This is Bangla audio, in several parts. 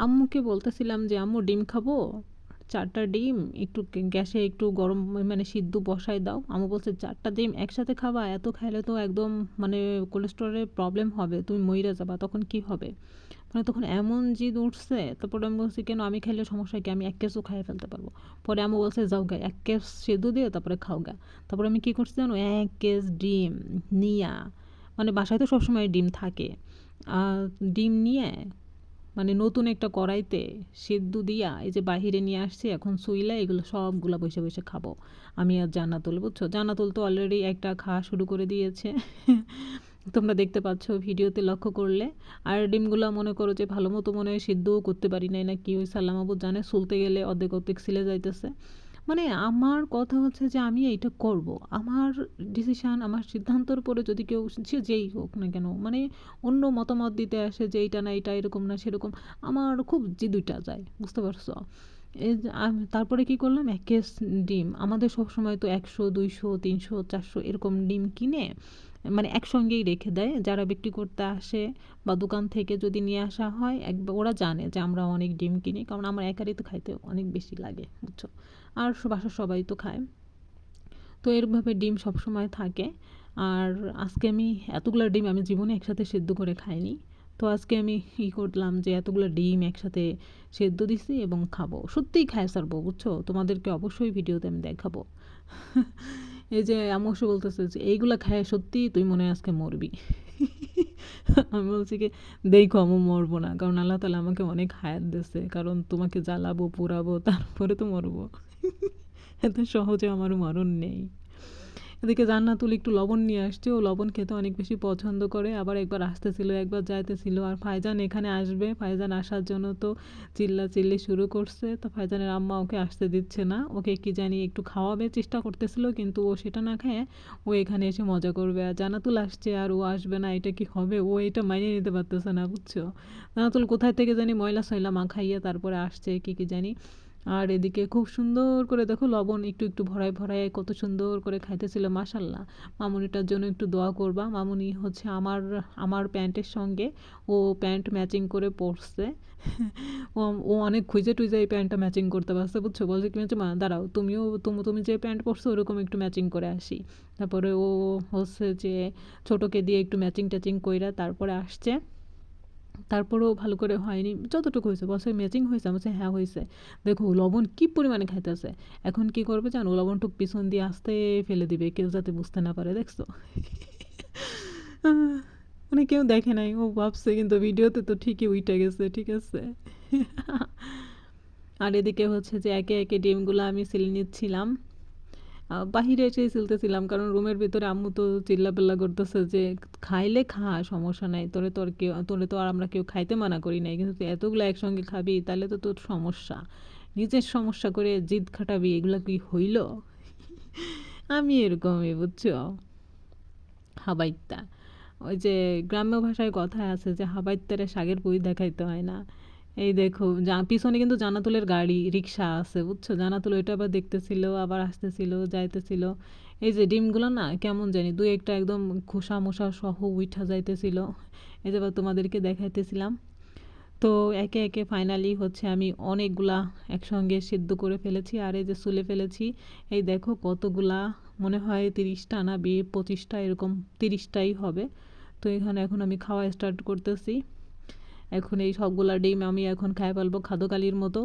আম্মুকে বলতেছিলাম যে আম্মু ডিম খাবো, 4টা ডিম একটু গ্যাসে একটু গরম মানে সিদ্ধ বসায় দাও। আম্মু বলছে 4টা ডিম একসাথে খাবা, এত খাইলে তো একদম মানে কোলেস্টেরলের প্রবলেম হবে, তুমি মইরা যাবা, তখন কি হবে? মানে তখন এমন জিদ উঠছে, তারপরে আমি বলছি কেন, আমি খাইলে সমস্যা কি, আমি 1 কেসও খাইয়ে ফেলতে পারবো। পরে আম্মু বলছে যাও গা 1 কেস সেদ্ধ দিয়ে তারপরে খাও গা। তারপরে আমি কী করছি জানো, 1 কেস ডিম নিয়া, মানে বাসায় তো সবসময় ডিম থাকে, ডিম নিয়ে মানে নতুন একটা কড়াইতে সেদ্ধ দিয়া এই যে বাহিরে নিয়ে আসছি, এখন শুইলা এগুলো সবগুলা বসে বসে খাবো আমি আর জান্নাতুল, বুঝছো? জান্নাতুল তো অলরেডি একটা খাওয়া শুরু করে দিয়েছে তোমরা দেখতে পাচ্ছ ভিডিওতে লক্ষ্য করলে। আর ডিমগুলো মনে করো যে ভালো মতো মনে হয় সিদ্ধও করতে পারি নাই, না কি ওই সাল্লাম আবু জানে, সুলতে গেলে অর্ধেক অর্ধেক সিলে যাইতেছে। মানে আমার কথা হচ্ছে যে আমি এইটা করব, আমার ডিসিশান, আমার সিদ্ধান্তর পরে যদি কেউ, সে যেই হোক না কেন, মানে অন্য মতামত দিতে আসে যে এইটা না এটা এরকম না সেরকম, আমার খুব জিদুইটা যায়, বুঝতে পারছো? এই যে তারপরে কি করলাম, 1 কেস ডিম, আমাদের সবসময় তো 100 200 300 400 এরকম ডিম কিনে মানে একসঙ্গেই রেখে দেয় যারা বিক্রি করতে আসে, বা দোকান থেকে যদি নিয়ে আসা হয় একবার, ওরা জানে যে আমরা অনেক ডিম কিনি, কারণ আমার একারই তো খাইতে অনেক বেশি লাগে, বুঝছো? আর বাসার সবাই তো খায়। তো এরভাবে ডিম সবসময় থাকে। আর আজকে আমি এতগুলো ডিম আমি জীবনে একসাথে সেদ্ধ করে খাইনি। তো আজকে আমি করলাম যে এতগুলো ডিম একসাথে সেদ্ধ দিছি এবং খাবো, সত্যিই খায় সারবো, বুঝছো? তোমাদেরকে অবশ্যই ভিডিওতে আমি দেখাবো এই যে আম্মু এসে বলতেছে যে এইগুলা খায় সত্যি তুই মনে হয় আজকে মরবি আমি বলছি কি, দেখো আম্মু মরবো না, কারণ আল্লাহ তাআলা আমাকে অনেক হায়াত দিয়েছে, কারণ তোমাকে জ্বালাবো পোড়াবো তারপরে তো মরবো এত সহজে আমার মরণ নেই। এদিকে জান্নাতুল একটু লবণ নিয়ে আসছে, ও লবণ খেতে অনেক বেশি পছন্দ করে, আবার একবার আসতেছিল একবার যাইতেছিল। আর ফাইজান এখানে আসবে, ফাইজান আসার জন্য তো চিল্লাচিল্লি শুরু করছে। তো ফাইজানের আম্মা ওকে আসতে দিচ্ছে না, ওকে কি জানি একটু খাওয়াবে চেষ্টা করতেছিল, কিন্তু ও সেটা না খেয়ে ও এখানে এসে মজা করবে। আর জান্নাতুল আসছে আর ও আসবে না, এটা কি হবে? ও এটা মানিয়ে নিতে পারতেছে না, বুঝছো? জান্নাতুল কোথায় থেকে জানি ময়লা সয়লা মাখাইয়া তারপরে আসছে কি কি জানি। আর এদিকে খুব সুন্দর করে দেখো লবণ একটু একটু ভরায় ভরায় কত সুন্দর করে খাইতেছিল, মাশাল্লাহ। মামুনিটার জন্য একটু দোয়া করবা, মামুনি হচ্ছে আমার আমার প্যান্টের সঙ্গে ও প্যান্ট ম্যাচিং করে পরছে ও ও অনেক খুঁজে টুইজে এই প্যান্টটা ম্যাচিং করতে পারছে, বুঝছো? বলছে কি হচ্ছে, মা দাঁড়াও, তুমিও তুমি যে প্যান্ট পরছো ওরকম একটু ম্যাচিং করে আসি। তারপরে ও হচ্ছে যে ছোটোকে দিয়ে একটু ম্যাচিং ট্যাচিং কইরা তারপরে আসছে। তারপরেও ভালো করে হয়নি, যতটুকু হয়েছে বলছে ম্যাচিং হয়েছে, আমি বলছি হ্যাঁ হয়েছে। দেখো লবণ কী পরিমাণে খাইতেছে, এখন কি করবে জানো, লবণটুক পিছন দিয়ে আস্তে ফেলে দিবে, কেউ যাতে বুঝতে না পারে, দেখছো? মানে কেউ দেখে নাই, ও ভাবছে, কিন্তু ভিডিওতে তো ঠিকই উইঠে গেছে, ঠিক আছে আর এদিকে হচ্ছে যে একে একে ডিমগুলো আমি সিল নিচ্ছিলাম, বাহিরে এসেই সিলতেছিলাম, কারণ রুমের ভিতরে আম্মু তো চিল্লাপাল্লা করতেছে যে খাইলে খা, সমস্যা নাই, তোরে তো আর আমরা কেউ খাইতে মানা করি নাই, কিন্তু তুই এতগুলো একসঙ্গে খাবি তাহলে তো তোর সমস্যা, নিজের সমস্যা করে জিদ খাটাবি, এগুলো কি হইল? আমি এরকমই, বুঝছো? হাবাইত্যা, ওই যে গ্রাম্য ভাষায় কথায় আছে যে হাবাইত্যারে শাকের পুই দেখাইতে হয় না। এই দেখো পিছনে কিন্তু জান্নাতুলের গাড়ি রিক্সা আছে, বুঝছো? জান্নাতুল ওইটা আবার দেখতেছিল, আবার আসতেছিল যাইতেছিল। এই যে ডিমগুলো না কেমন জানি দুই একটা একদম খোসা মোসা সহ উইঠা যাইতেছিল, এই যে আবার তোমাদেরকে দেখাইতেছিলাম। তো একে একে ফাইনালি হচ্ছে আমি অনেকগুলা একসঙ্গে সিদ্ধ করে ফেলেছি, আর এই যে সুলে ফেলেছি। এই দেখো কতগুলা, মনে হয় 30টা না 25টা এরকম, 30টাই হবে। তো এখানে এখন আমি খাওয়া স্টার্ট করতেছি। এখন এই সবগুলা ডিম আমি এখন খাই ফেলবো খাদকালির মতো।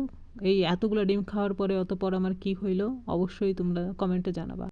এই এতগুলো ডিম খাওয়ার পরে অতপর আমার কি হইলো অবশ্যই তোমরা কমেন্টে জানাবা।